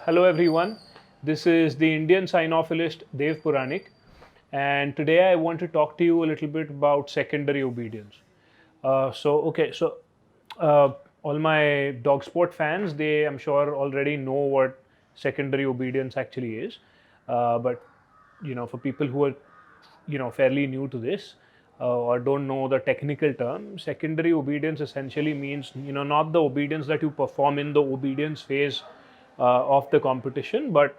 Hello everyone. This is the Indian Cynophilist Dev Puranik, and today I want to talk to you a little bit about secondary obedience. So all my dog sport fans, I'm sure already know what secondary obedience actually is, but for people who are fairly new to this or don't know the technical term, secondary obedience essentially means not the obedience that you perform in the obedience phase of the competition, but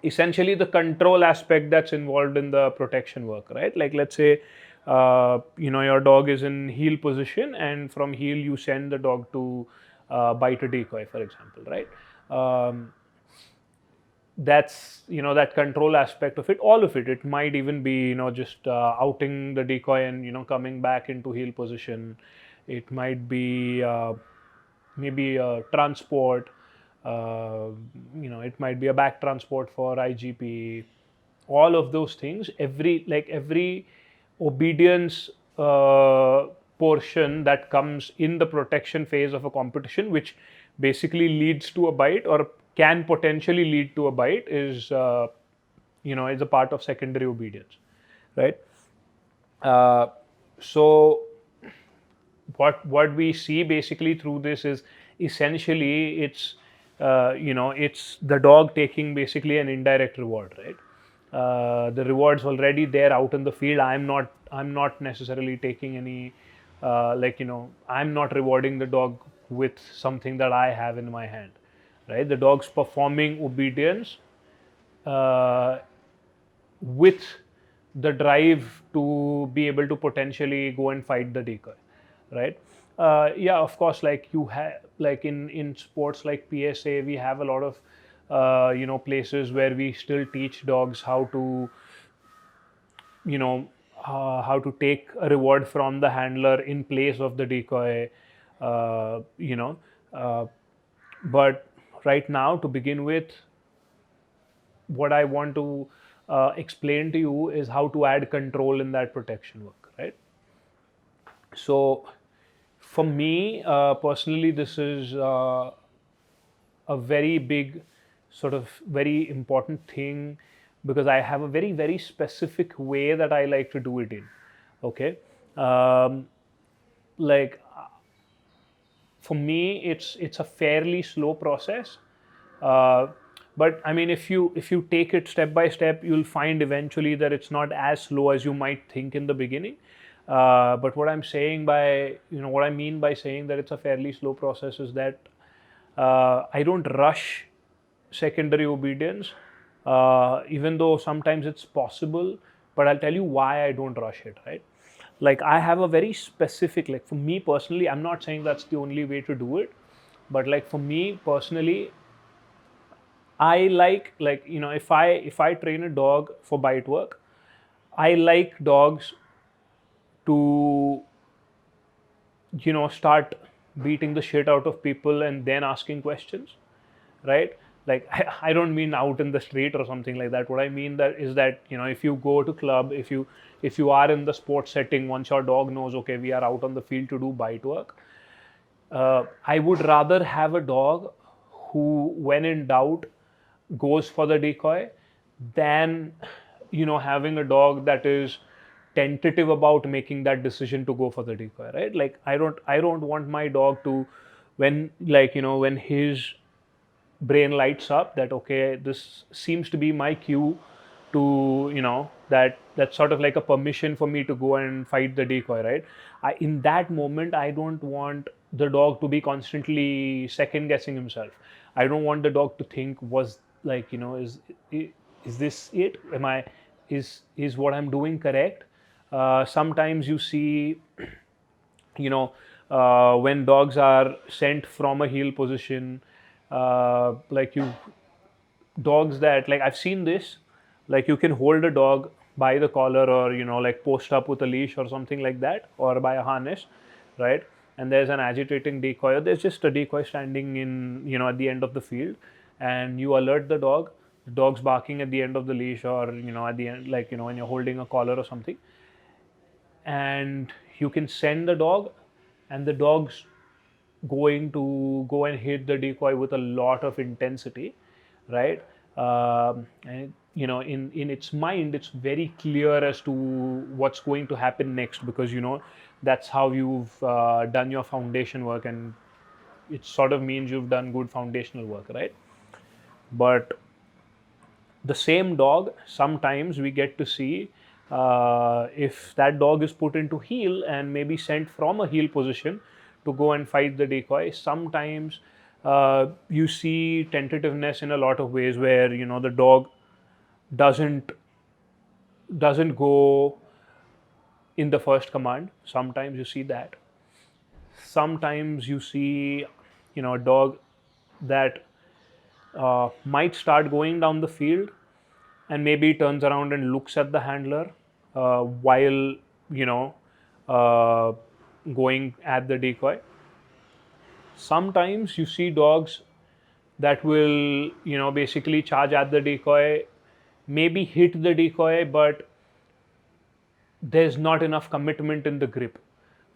essentially the control aspect that's involved in the protection work, right? Like, let's say your dog is in heel position, and from heel you send the dog to bite a decoy, for example, right? That's that control aspect of it, all of it. It might even be just outing the decoy and coming back into heel position. It might be maybe a transport. It might be a back transport for IGP. All of those things, every obedience portion that comes in the protection phase of a competition, which basically leads to a bite or can potentially lead to a bite, is a part of secondary obedience, right? uh, so what we see basically through this is essentially it's the dog taking basically an indirect reward, right? The reward's already there out in the field. I'm not necessarily taking any I'm not rewarding the dog with something that I have in my hand, right? The dog's performing obedience uh, with the drive to be able to potentially go and fight the decoy, right? Yeah, of course, like you have, like in sports like PSA, we have a lot of places where we still teach dogs you know how to take a reward from the handler in place of the decoy. uh, you know uh, but right now, to begin with, what I want to explain to you is how to add control in that protection work, right? So, for me personally, this is a very big, sort of very important thing, because I have a very, very specific way that I like to do it in. Okay. Um, like for me, it's a fairly slow process. uh, but I mean, if you take it step by step, you'll find eventually that it's not as slow as you might think in the beginning. But what I mean by saying that it's a fairly slow process is that I don't rush secondary obedience, even though sometimes it's possible. But I'll tell you why I don't rush it, right? Like, I have a very specific, like, for me personally, I'm not saying that's the only way to do it, but like for me personally, I like if I train a dog for bite work, I like dogs to start beating the shit out of people and then asking questions, right? Like, I don't mean out in the street or something like that. What I mean that is that if you go to club, if you are in the sports setting, once your dog knows, okay, we are out on the field to do bite work, I would rather have a dog who, when in doubt, goes for the decoy, than having a dog that is tentative about making that decision to go for the decoy, right? Like, I don't want my dog to, when his brain lights up that, okay, this seems to be my cue to, that's sort of like a permission for me to go and fight the decoy, right? In that moment, I don't want the dog to be constantly second guessing himself. I don't want the dog to think, was like, is this it? Am I is what I'm doing correct? Sometimes you see, when dogs are sent from a heel position, like, you dogs that, like, I've seen this, like, you can hold a dog by the collar, or like, post up with a leash or something like that, or by a harness, right? And there's an agitating decoy, or there's just a decoy standing in, at the end of the field, and you alert the dog's barking at the end of the leash, or at the end, like, when you're holding a collar or something, and you can send the dog, and the dog's going to go and hit the decoy with a lot of intensity. right? And in its mind, it's very clear as to what's going to happen next, because that's how you've done your foundation work, and it sort of means you've done good foundational work, right? But the same dog, sometimes we get to see, if that dog is put into heel and maybe sent from a heel position to go and fight the decoy. Sometimes you see tentativeness in a lot of ways, where the dog doesn't doesn't go in the first command. Sometimes you see that. Sometimes you see a dog that might start going down the field, and maybe turns around and looks at the handler while you know uh, going at the decoy. Sometimes you see dogs that will basically charge at the decoy, maybe hit the decoy, but there's not enough commitment in the grip,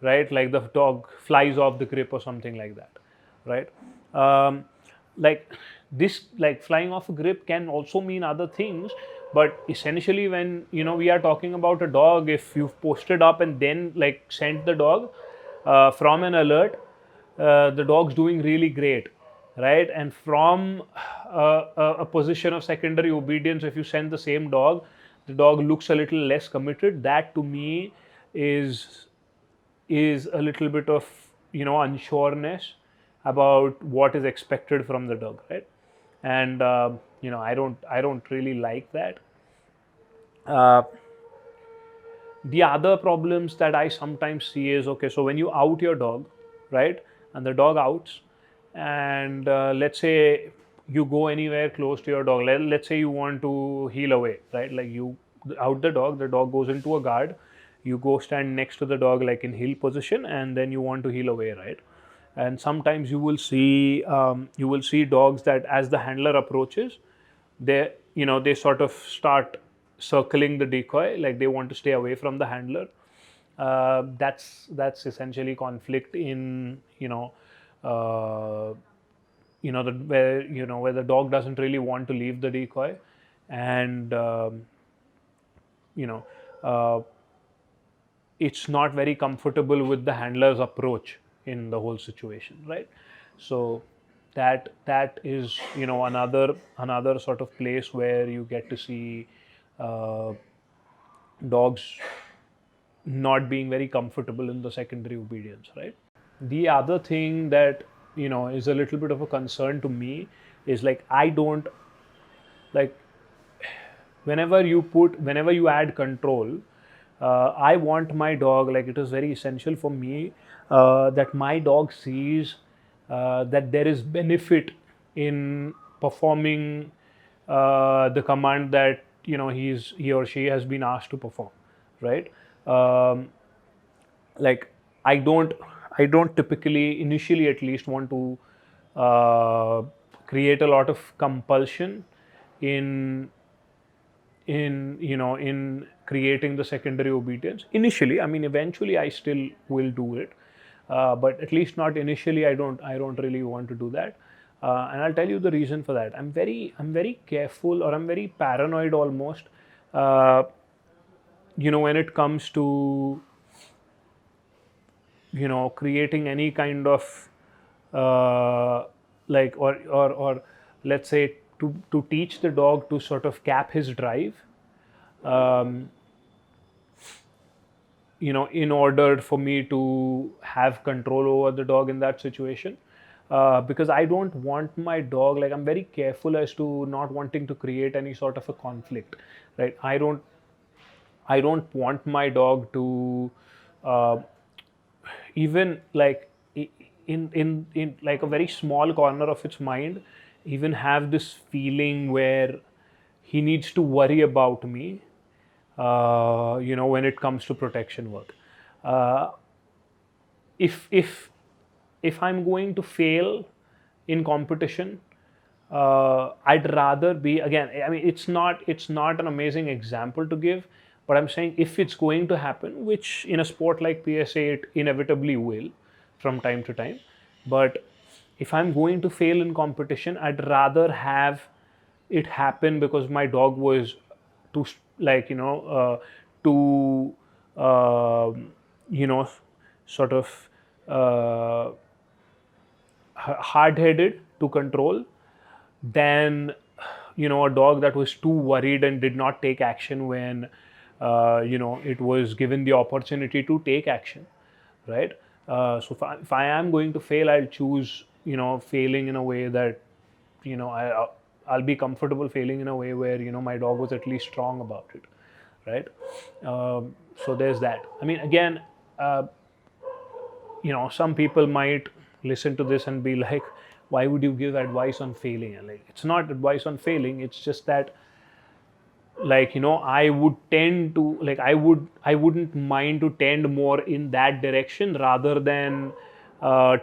right? Like the dog flies off the grip or something like that, right? um, like this, like flying off a grip can also mean other things, but essentially when we are talking about a dog, if you've posted up and then like sent the dog from an alert, the dog's doing really great, right? And from a position of secondary obedience, if you send the same dog, the dog looks a little less committed. That to me is is a little bit of unsureness about what is expected from the dog, right? And I don't really like that. uh, the other problems that I sometimes see is, okay, so when you out your dog, right, and the dog outs, and let's say you go anywhere close to your dog, let's say you want to heel away, right? Like you out the dog goes into a guard, you go stand next to the dog like in heel position, and then you want to heel away, right? And sometimes you will see dogs that as the handler approaches, they sort of start circling the decoy, like they want to stay away from the handler. That's essentially conflict in uh, where the dog doesn't really want to leave the decoy, and you know uh, it's not very comfortable with the handler's approach in the whole situation, right? So that is another sort of place where you get to see uh, dogs not being very comfortable in the secondary obedience, right? The other thing that is a little bit of a concern to me is, like, I don't like, whenever you add control, I want my dog, like, it is very essential for me that my dog sees that there is benefit in performing the command that he or she has been asked to perform, right? um, like, I don't typically, initially at least, want to uh, create a lot of compulsion in in creating the secondary obedience initially. I mean, eventually I still will do it, but at least not initially. I don't really want to do that. And I'll tell you the reason for that. I'm very careful, or I'm very paranoid almost, uh, when it comes to creating any kind of like, or let's say, to teach the dog to sort of cap his drive, um, in order for me to have control over the dog in that situation. Because I don't want my dog, like, I'm very careful as to not wanting to create any sort of a conflict, right? I don't want my dog to uh, even, like, in like a very small corner of its mind, even have this feeling where he needs to worry about me, when it comes to protection work. uh, if I'm going to fail in competition, I'd rather be, again, I mean, it's not an amazing example to give, but I'm saying, if it's going to happen, which in a sport like PSA it inevitably will from time to time, but if I'm going to fail in competition, I'd rather have it happened because my dog was too like too you know sort of uh, hard-headed to control, than a dog that was too worried and did not take action when it was given the opportunity to take action, right? If I am going to fail, I'll choose failing in a way that I'll be comfortable failing in a way where my dog was at least strong about it, right? So there's that. I mean, again, uh, some people might listen to this and be like, why would you give advice on failing? And like, it's not advice on failing, it's just that, like, I would tend to, like, I wouldn't mind to tend more in that direction rather than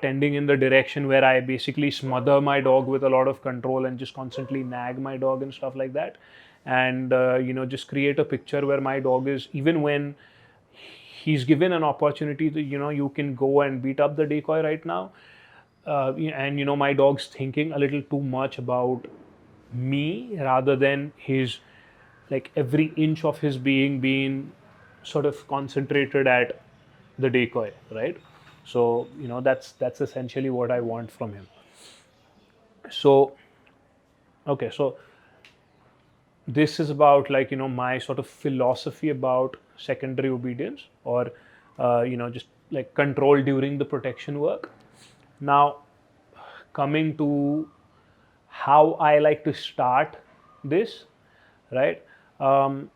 tending in the direction where I basically smother my dog with a lot of control and just constantly nag my dog and stuff like that, and just create a picture where my dog is, even when he's given an opportunity to, you can go and beat up the decoy right now, and my dog's thinking a little too much about me rather than his, like, every inch of his being sort of concentrated at the decoy, right? So that's essentially what I want from him. So okay, so this is about, like, my sort of philosophy about secondary obedience, or just like control during the protection work. Now, coming to how I like to start this, right? um,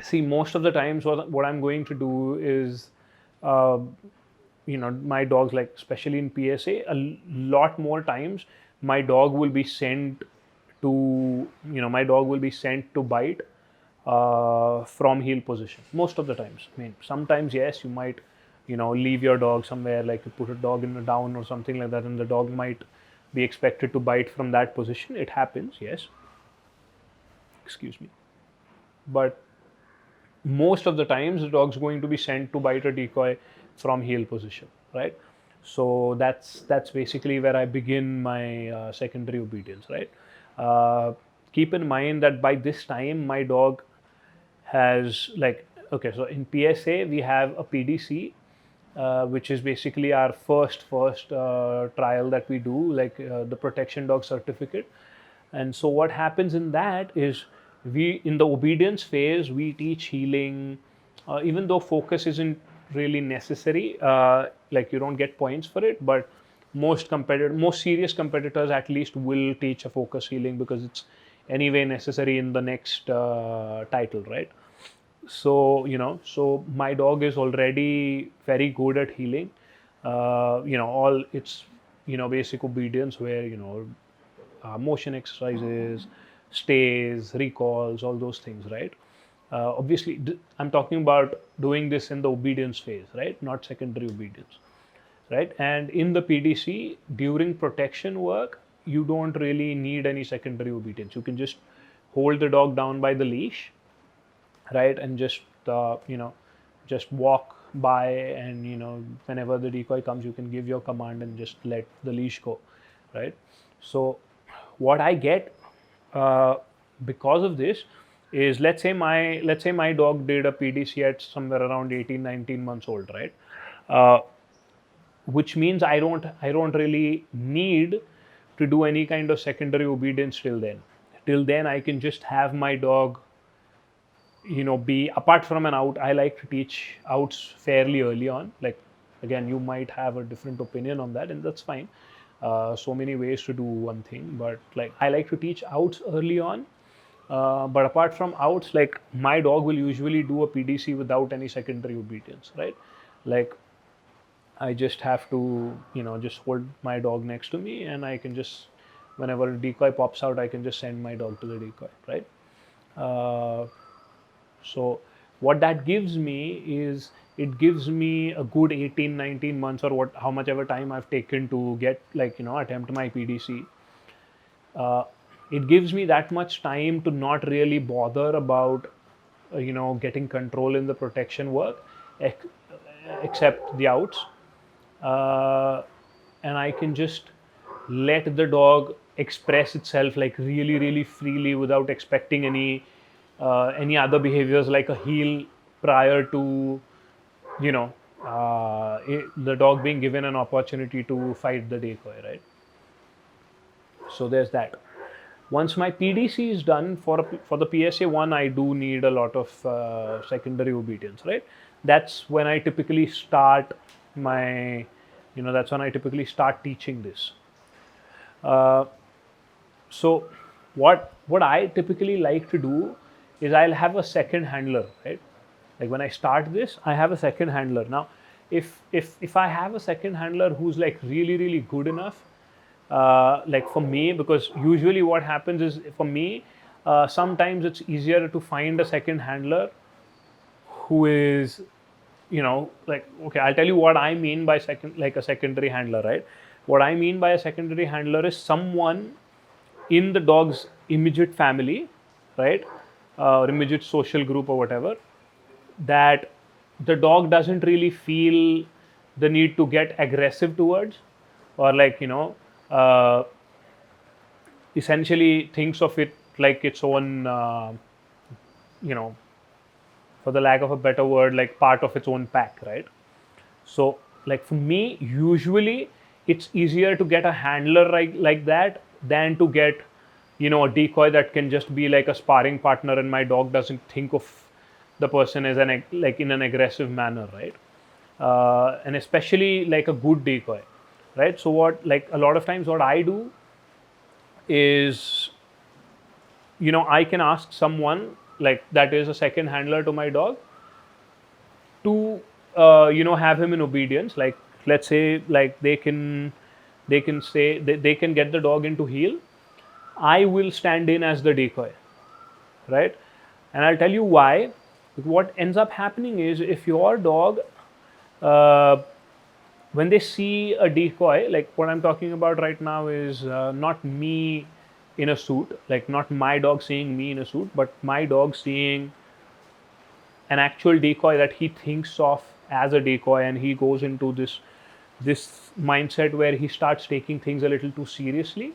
See, most of the times what I'm going to do is, uh, my dogs, like especially in PSA, lot more times my dog will be sent to, bite from heel position most of the times. I mean, sometimes yes, you might leave your dog somewhere, like you put a dog in a down or something like that, and the dog might be expected to bite from that position. It happens, yes. Excuse me. But most of the times the dog's going to be sent to bite a decoy from heel position, right? So that's basically where I begin my secondary obedience, right? uh, Keep in mind that by this time my dog has, like, okay, so in PSA we have a PDC, which is basically our first trial that we do, like the protection dog certificate. And so what happens in that is, we, in the obedience phase, we teach healing, even though focus isn't really necessary. Like, you don't get points for it, but most serious competitors at least will teach a focus healing because it's anyway necessary in the next title, right? So so my dog is already very good at healing. All its basic obedience, where motion exercises, stays, recalls, all those things, right? Obviously, I'm talking about doing this in the obedience phase, right? Not secondary obedience, right? And in the PDC, during protection work, you don't really need any secondary obedience. You can just hold the dog down by the leash, right? And just just walk by, and whenever the decoy comes, you can give your command and just let the leash go, right? So what I get uh, because of this is, let's say my dog did a PDC at somewhere around 18, 19 months old, right? uh, which means I don't really need to do any kind of secondary obedience till then. I can just have my dog be, apart from an out. I like to teach outs fairly early on. Like, again, you might have a different opinion on that, and that's fine. So many ways to do one thing, but like, I like to teach outs early on. But apart from outs, like, my dog will usually do a PDC without any secondary obedience, right? Like, I just have to just hold my dog next to me, and I can just, whenever a decoy pops out, I can just send my dog to the decoy, right? uh, so what that gives me is, it gives me a good 18, 19 months, or what, how much ever time I've taken to get, like, attempt my PDC. uh, it gives me that much time to not really bother about getting control in the protection work, ex- except the outs. uh, and I can just let the dog express itself like really, really freely without expecting any other behaviors like a heel prior to, you know, the dog being given an opportunity to fight the decoy, right? So there's that. Once my PDC is done for the PSA one, I do need a lot of secondary obedience, right? That's when I typically start my, that's when I typically start teaching this. Uh, so what I typically like to do is I'll have a second handler, right? Like when I start this, I have a second handler. Now, if I have a second handler who's like really, really good enough, like for me, because usually what happens is for me, sometimes it's easier to find a second handler who is, like, okay, I'll tell you what I mean by a secondary handler, right? What I mean by a secondary handler is someone in the dog's immediate family, right, or immediate social group or whatever, that the dog doesn't really feel the need to get aggressive towards, or like, uh, essentially thinks of it like its own, you know, for the lack of a better word, like part of its own pack, right? So, like for me, usually it's easier to get a handler like that than to get, a decoy that can just be like a sparring partner, and my dog doesn't think of the person as like in an aggressive manner, right? And especially like a good decoy, right? So what, like a lot of times, what I do is, I can ask someone like that is a second handler to my dog to have him in obedience. Like let's say like they can say they can get the dog into heel. I will stand in as the decoy, right? And I'll tell you why. What ends up happening is if your dog, uh, when they see a decoy, like what I'm talking about right now is not me in a suit, like not my dog seeing me in a suit, but my dog seeing an actual decoy that he thinks of as a decoy, and he goes into this mindset where he starts taking things a little too seriously,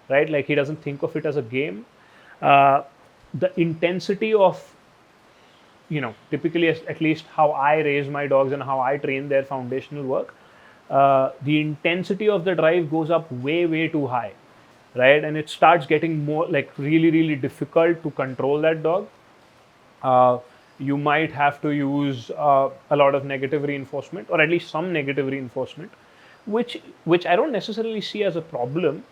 right? Like he doesn't think of it as a game. uh, the intensity of, typically, at least how I raise my dogs and how I train their foundational work, the intensity of the drive goes up way, way too high, right? And it starts getting more like really, really difficult to control that dog. uh, you might have to use a lot of negative reinforcement, or at least some negative reinforcement, which I don't necessarily see as a problem,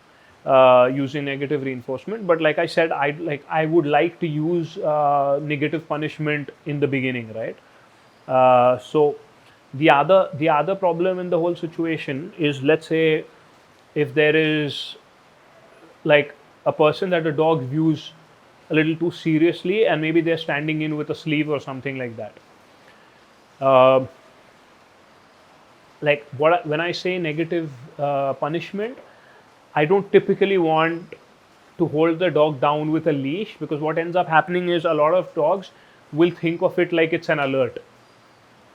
using negative reinforcement. But like I said, I would like to use negative punishment in the beginning, right? So the other problem in the whole situation is, let's say if there is like a person that the dog views a little too seriously, and maybe they're standing in with a sleeve or something like that. uh, like when I say negative punishment, I don't typically want to hold the dog down with a leash, because what ends up happening is a lot of dogs will think of it like it's an alert.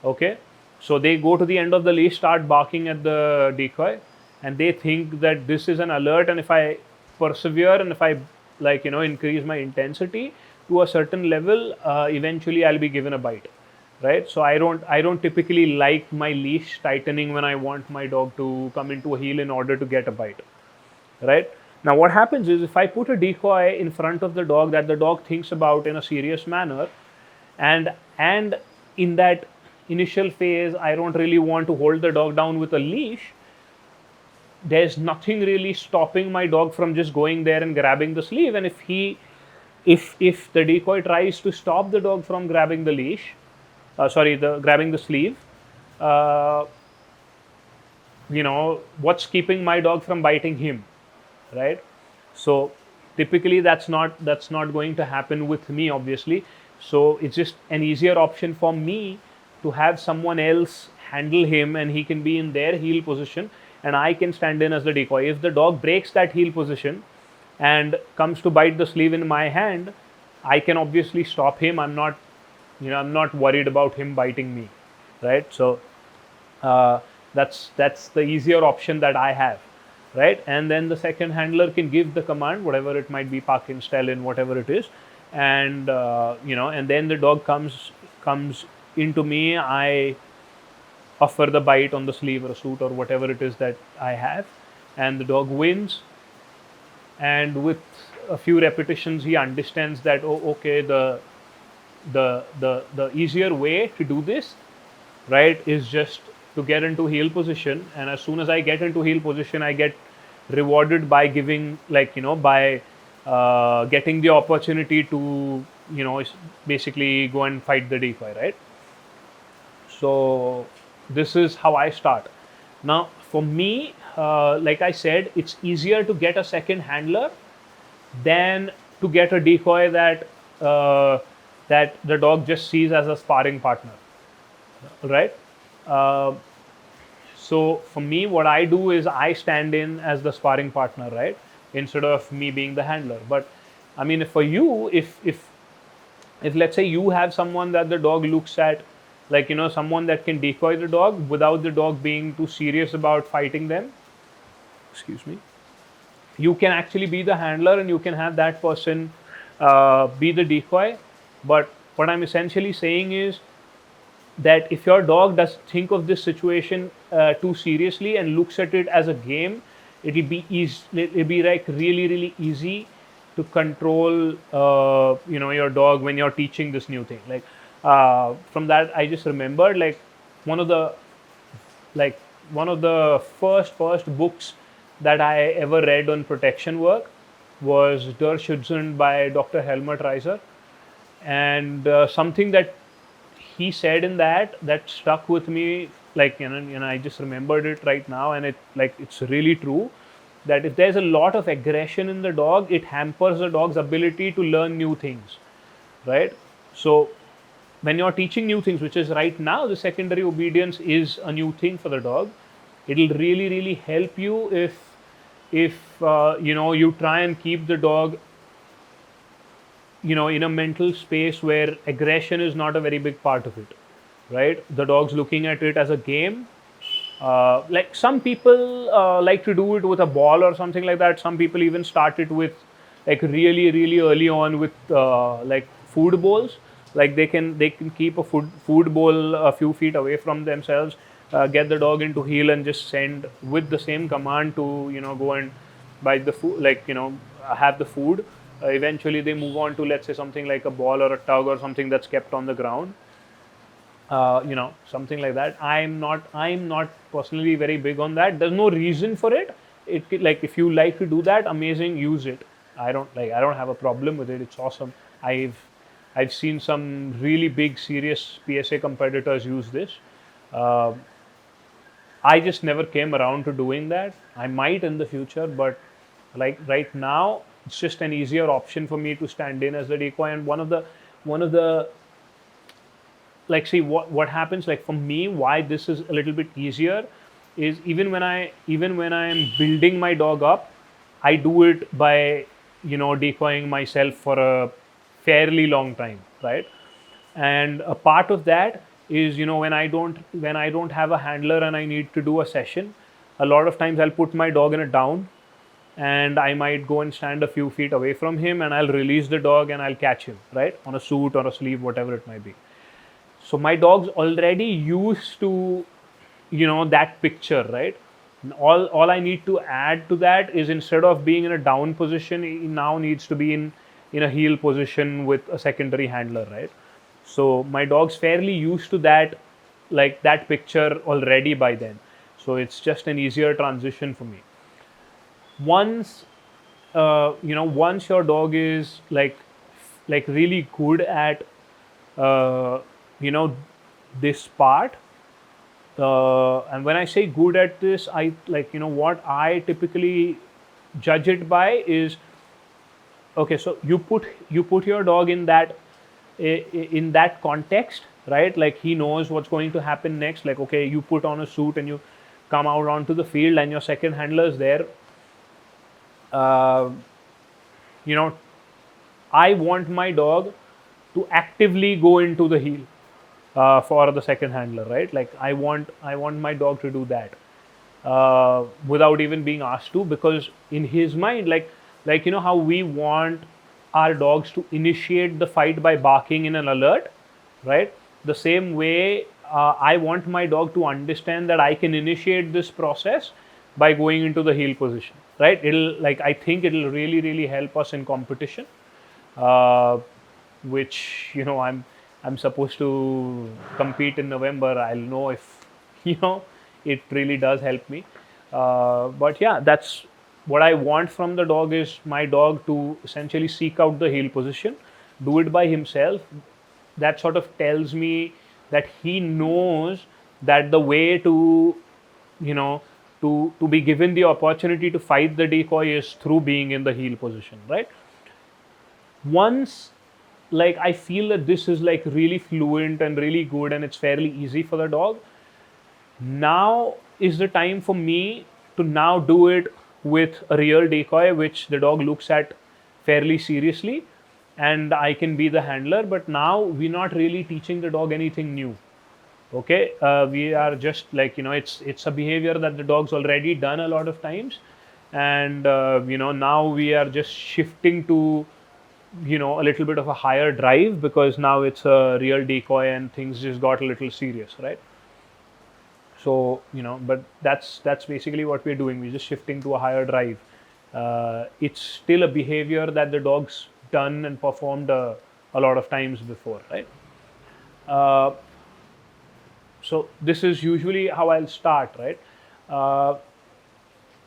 Okay, so they go to the end of the leash, start barking at the decoy, and they think that this is an alert, and if I persevere and if I, like, increase my intensity to a certain level, eventually I'll be given a bite, right? So I don't typically like my leash tightening when I want my dog to come into a heel in order to get a bite, right? Now what happens is, if I put a decoy in front of the dog that the dog thinks about in a serious manner, and in that initial phase I don't really want to hold the dog down with a leash, there's nothing really stopping my dog from just going there and grabbing the sleeve. And if the decoy tries to stop the dog from grabbing the leash, sorry, the grabbing the sleeve, uh, what's keeping my dog from biting him, right? So typically that's not going to happen with me, obviously. So it's just an easier option for me to have someone else handle him, and he can be in their heel position, and I can stand in as the decoy. If the dog breaks that heel position and comes to bite the sleeve in my hand, I can obviously stop him. I'm not worried about him biting me, right? So uh, that's the easier option that I have. right? And then the second handler can give the command, whatever it might be, park in, stall in, whatever it is, and and then the dog comes into me. I offer the bite on the sleeve or a suit or whatever it is that I have, and the dog wins. And with a few repetitions, he understands that, oh, okay, the easier way to do this, right, is just to get into heel position. And as soon as I get into heel position, I get rewarded by giving, by getting the opportunity to, basically go and fight the decoy, right? So this is how I start. Now, for me, like I said, it's easier to get a second handler than to get a decoy that the dog just sees as a sparring partner, right? Uh, so for me, what I do is I stand in as the sparring partner, right, instead of me being the handler. But I mean, for you, if let's say you have someone that the dog looks at, someone that can decoy the dog without the dog being too serious about fighting them, excuse me, you can actually be the handler and you can have that person be the decoy. But what I'm essentially saying is that if your dog does think of this situation too seriously and looks at it as a game, it'll be easy. It'll be like really, really easy to control, your dog when you're teaching this new thing. From that, I just remembered one of the like one of the first books that I ever read on protection work was Der Schützen by Dr. Helmut Reiser, and something that he said in that stuck with me, I just remembered it right now, and it's really true that if there's a lot of aggression in the dog, it hampers the dog's ability to learn new things, right? So when you're teaching new things, which is right now the secondary obedience is a new thing for the dog, it'll really, really help you if you try and keep the dog in a mental space where aggression is not a very big part of it, right? The dog's looking at it as a game. Like some people like to do it with a ball or something like that. Some people even start it with really, really early on with food bowls. Like they can keep a food bowl a few feet away from themselves, get the dog into heel and just send with the same command to go and bite the food, have the food. Eventually they move on to, let's say, something like a ball or a tug or something that's kept on the ground, something like that. I'm not personally very big on that. There's no reason for it. If you like to do that, amazing, use it. I don't have a problem with it. It's awesome. I've seen some really big serious PSA competitors use this. uh, I just never came around to doing that. I might in the future, but right now, it's just an easier option for me to stand in as the decoy. And one of the see what happens, for me, why this is a little bit easier is even when I am building my dog up, I do it by decoying myself for a fairly long time, right? And a part of that is, when I don't have a handler and I need to do a session, a lot of times I'll put my dog in a down, and I might go and stand a few feet away from him, and I'll release the dog and I'll catch him, right, on a suit or a sleeve, whatever it might be. So my dog's already used to that picture, right? All I need to add to that is, instead of being in a down position, he now needs to be in a heel position with a secondary handler, right? So my dog's fairly used to that picture already by then. So it's just an easier transition for me. Once your dog is really good at uh, you know this part, and when I say good at this, I what I typically judge it by is, okay, so you put your dog in that context, right? Like, he knows what's going to happen next. Like, okay, you put on a suit and you come out onto the field, and your second handler is there. uh, you know I want my dog to actively go into the heel for the second handler, right? Like, I want my dog to do that. without even being asked to, because in his mind, like how we want our dogs to initiate the fight by barking in an alert, right? The same way, I want my dog to understand that I can initiate this process by going into the heel position, right? I think it'll really help us in competition, uh, which I'm supposed to compete in November. I'll know if it really does help me. But yeah, that's what I want from the dog, is my dog to essentially seek out the heel position, do it by himself. That sort of tells me that he knows that the way to you know to be given the opportunity to fight the decoy is through being in the heel position, right? Once, like, I feel that this is like really fluent and really good and it's fairly easy for the dog, now is the time for me to now do it with a real decoy which the dog looks at fairly seriously, and I can be the handler. But now we're not really teaching the dog anything new. Okay, we are just like, it's a behavior that the dog's already done a lot of times, and now we are just shifting to a little bit of a higher drive, because now it's a real decoy and things just got a little serious, right? So but that's basically what we're doing. We're just shifting to a higher drive. It's still a behavior that the dog's done and performed a lot of times before, right? uh, so this is usually how I'll start, right? uh,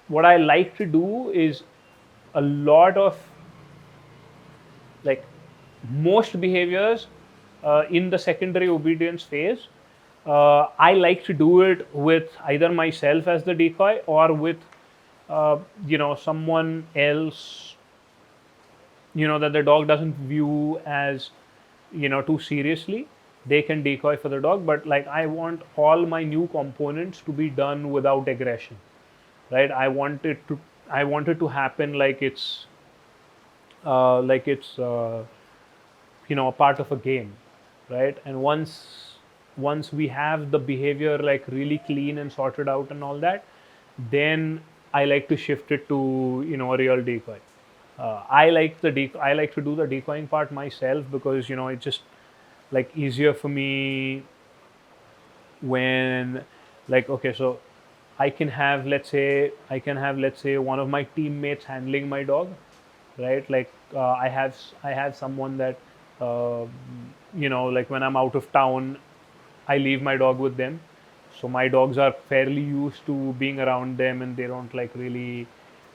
what I like to do is a lot of, like, most behaviors in the secondary obedience phase, I like to do it with either myself as the decoy, or with someone else, that the dog doesn't view as too seriously. They can decoy for the dog, but like, I want all my new components to be done without aggression, right? I want it to happen like it's a part of a game, right? And once we have the behavior like really clean and sorted out and all that, then I like to shift it to a real decoy. I like to do the decoying part myself, because it's just like easier for me when, like, okay, so I can have, let's say, one of my teammates handling my dog, right? Like, I have someone that, uh, like, when I'm out of town, I leave my dog with them. So my dogs are fairly used to being around them, and they don't like really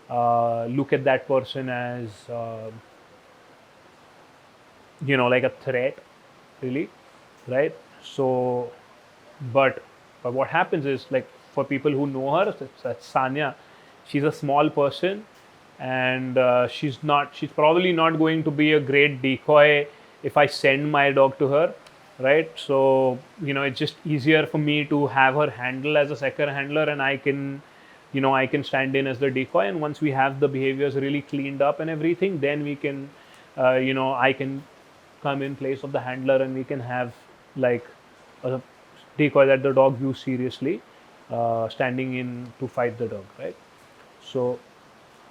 look at that person as like a threat, really, right? So, but what happens is, like, for people who know her, that's Sanya. She's a small person, and she's probably not going to be a great decoy if I send my dog to her, right? So it's just easier for me to have her handle as a second handler, and I can stand in as the decoy. And once we have the behaviors really cleaned up and everything, then we can I can come in place of the handler, and we can have like a decoy that the dog views seriously, standing in to fight the dog, right? So,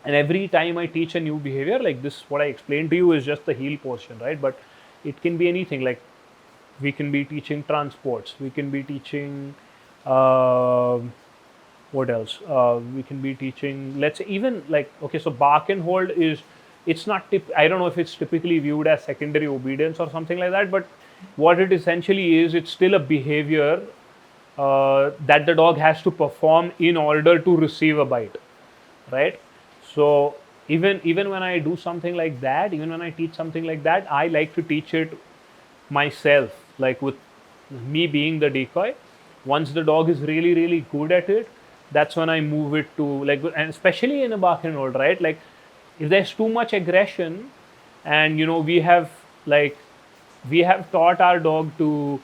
and every time I teach a new behavior like this, what I explained to you is just the heel portion, right? But it can be anything. Like, we can be teaching transports, we can be teaching uh, what else, we can be teaching, let's say, even like, okay, so bark and hold is, it's not I don't know if it's typically viewed as secondary obedience or something like that, but what it essentially is, it's still a behavior that the dog has to perform in order to receive a bite, right? So even when I do something like that, even when I teach something like that, I like to teach it myself, like with me being the decoy. Once the dog is really good at it, that's when I move it to, like, and especially in a bark and hold, right? Like, if there's too much aggression, and we have taught our dog to,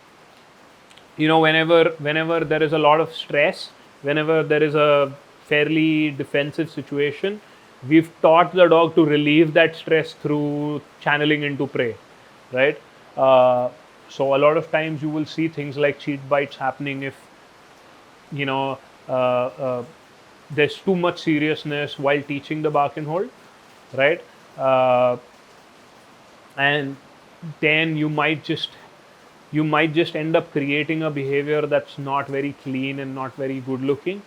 whenever there is a lot of stress, whenever there is a fairly defensive situation, we've taught the dog to relieve that stress through channeling into prey, right? uh, so a lot of times you will see things like cheat bites happening if you know uh, uh, there's too much seriousness while teaching the bark and hold, right? Uh, and then you might just end up creating a behavior that's not very clean and not very good looking,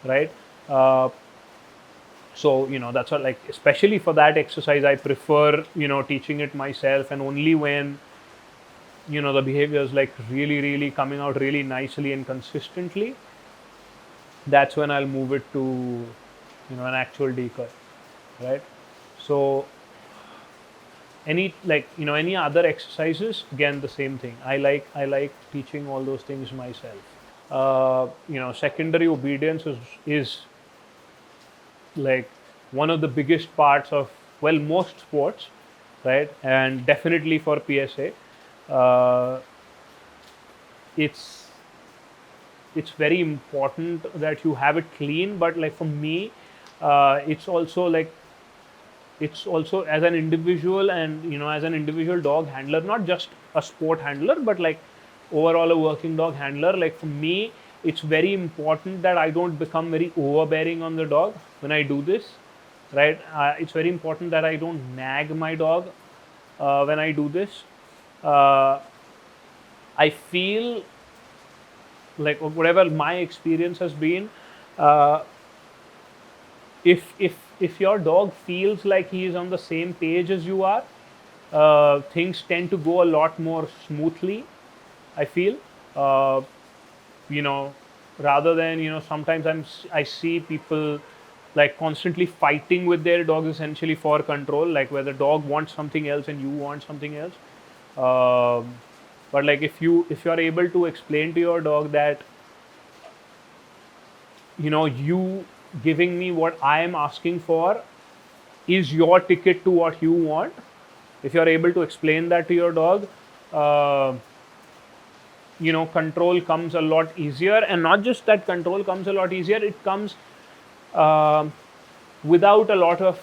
right? Uh, so that's what, like, especially for that exercise, I prefer teaching it myself, and only when the behavior is like really really coming out really nicely and consistently, that's when I'll move it to an actual decoy, right? So any, like, any other exercises, again the same thing. I like teaching all those things myself. Secondary obedience is like one of the biggest parts of, well, most sports, right? And definitely for PSA, uh, it's it's very important that you have it clean. But like for me, it's also like, it's also as an individual, and as an individual dog handler, not just a sport handler, but like overall a working dog handler. Like for me, it's very important that I don't become very overbearing on the dog when I do this, right? It's very important that I don't nag my dog when I do this. uh, I feel like, whatever my experience has been, uh, if your dog feels like he is on the same page as you are, things tend to go a lot more smoothly, I feel. uh, you know Rather than, sometimes I see people like constantly fighting with their dogs, essentially for control, like where the dog wants something else and you want something else. But like, if you're able to explain to your dog that, you giving me what I am asking for is your ticket to what you want. If you're able to explain that to your dog, uh, control comes a lot easier. And not just that control comes a lot easier, it comes uh, without a lot of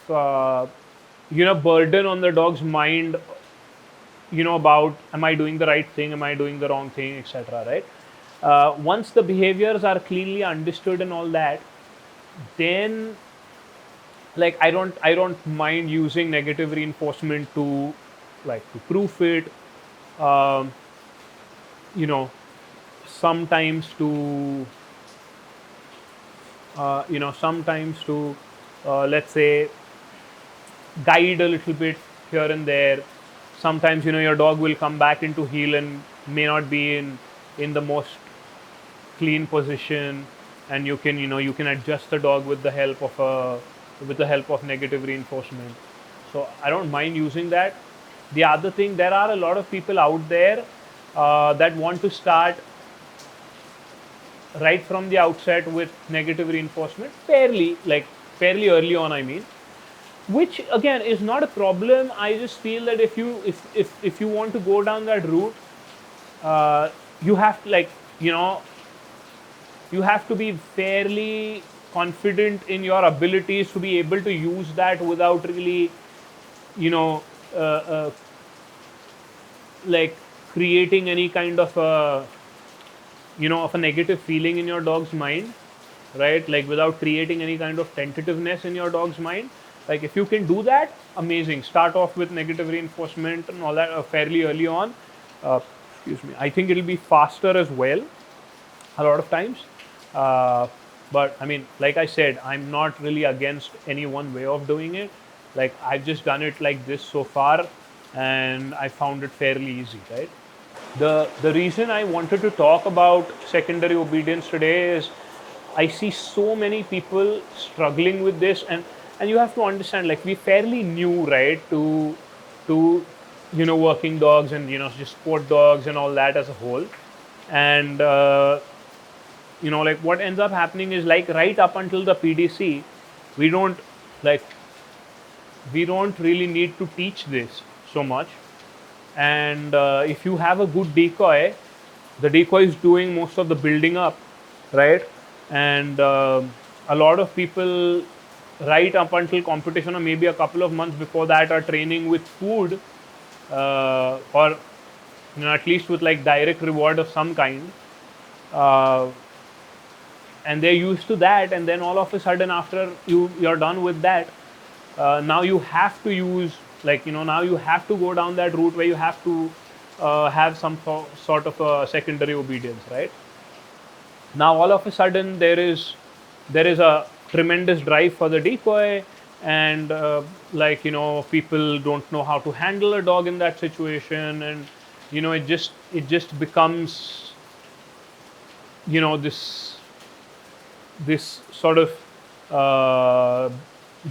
burden on the dog's mind, about, am I doing the right thing, am I doing the wrong thing, etc., right? Once the behaviors are cleanly understood and all that, then, like, I don't mind using negative reinforcement to, like, to proof it. um, you know sometimes to sometimes to, let's say, guide a little bit here and there. Sometimes, your dog will come back into heel and may not be in the most clean position, and you can adjust the dog with the help of negative reinforcement. So I don't mind using that. The other thing, there are a lot of people out there that want to start right from the outset with negative reinforcement, fairly early on, I mean, which again is not a problem. I just feel that if you want to go down that route, you have to, like, you have to be fairly confident in your abilities to be able to use that without really, you know, uh, uh, like, creating any kind of a negative feeling in your dog's mind, right? Like, without creating any kind of tentativeness in your dog's mind. Like, if you can do that, amazing. Start off with negative reinforcement and all that fairly early on. Uh, excuse me. I think it'll be faster as well, a lot of times. Uh, but I mean, like I said, I'm not really against any one way of doing it. Like, I've just done it like this so far, and I found it fairly easy, right? The reason I wanted to talk about secondary obedience today is I see so many people struggling with this, and you have to understand, like, we fairly new, right, to working dogs and just sport dogs and all that as a whole. And like, what ends up happening is, like, right up until the PDC, we don't like we don't really need to teach this so much. And if you have a good decoy, the decoy is doing most of the building up, right? And a lot of people, right up until competition, or maybe a couple of months before that, are training with food, or at least with, like, direct reward of some kind. uh, and they're used to that, and then all of a sudden after you're done with that, now you have to use, like, now you have to go down that route where you have to have some sort of a secondary obedience, right? Now all of a sudden there is a tremendous drive for the decoy, and people don't know how to handle a dog in that situation, and it just becomes this sort of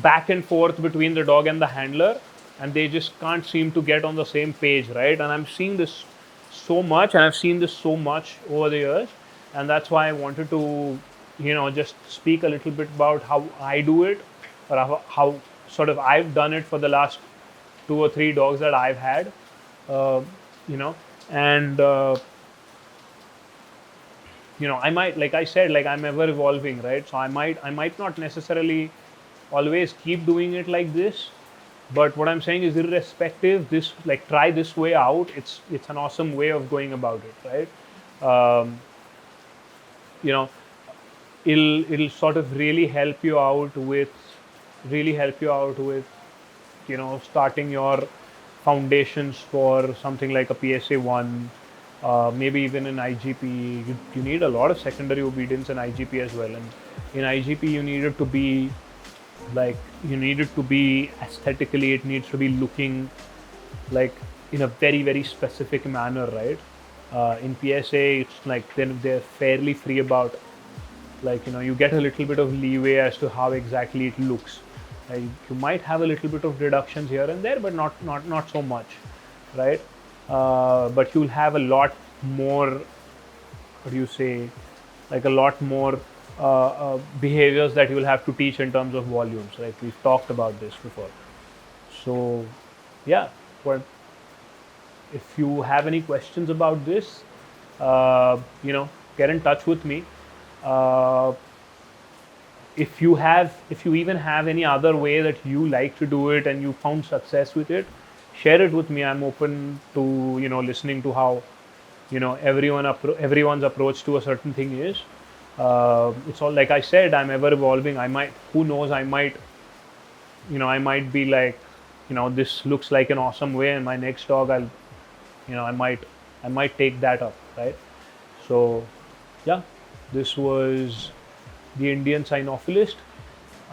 back and forth between the dog and the handler, and they just can't seem to get on the same page, right? And I'm seeing this so much, and I've seen this so much over the years, and that's why I wanted to just speak a little bit about how I do it, or how sort of I've done it for the last 2 or 3 dogs that I've had, uh, you know and I might, like I said, like, I'm ever evolving, right? So I might not necessarily always keep doing it like this, but what I'm saying is, irrespective, this, like, try this way out. It's an awesome way of going about it, right? um, you know it'll sort of really help you out with starting your foundations for something like a PSA 1, maybe even an IGP. You need a lot of secondary obedience in IGP as well, and in IGP you need it to be, like, aesthetically, it needs to be looking like in a very, very specific manner, right? In PSA, it's like then they're fairly free about, like, you get a little bit of leeway as to how exactly it looks. Like, you might have a little bit of deductions here and there, but not so much, right? But you'll have a lot more, what do you say, like, a lot more behaviors that you'll have to teach in terms of volumes. Like, we've talked about this before. So yeah, what if you have any questions about this, get in touch with me. uh, if you even have any other way that you like to do it and you found success with it, share it with me. I'm open to listening to how everyone's approach to a certain thing is. It's all, like I said, I'm ever evolving. I might, who knows, I might be like, this looks like an awesome way, and my next dog, I might take that up, right? So yeah, this was the Indian Cynophilist.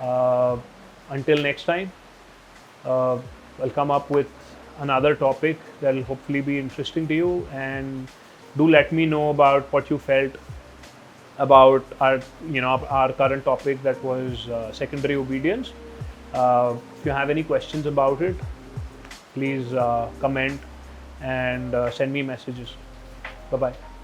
Uh, until next time, I'll come up with another topic that will hopefully be interesting to you, and do let me know about what you felt about our current topic, that was secondary obedience. If you have any questions about it, please comment and send me messages. Bye bye.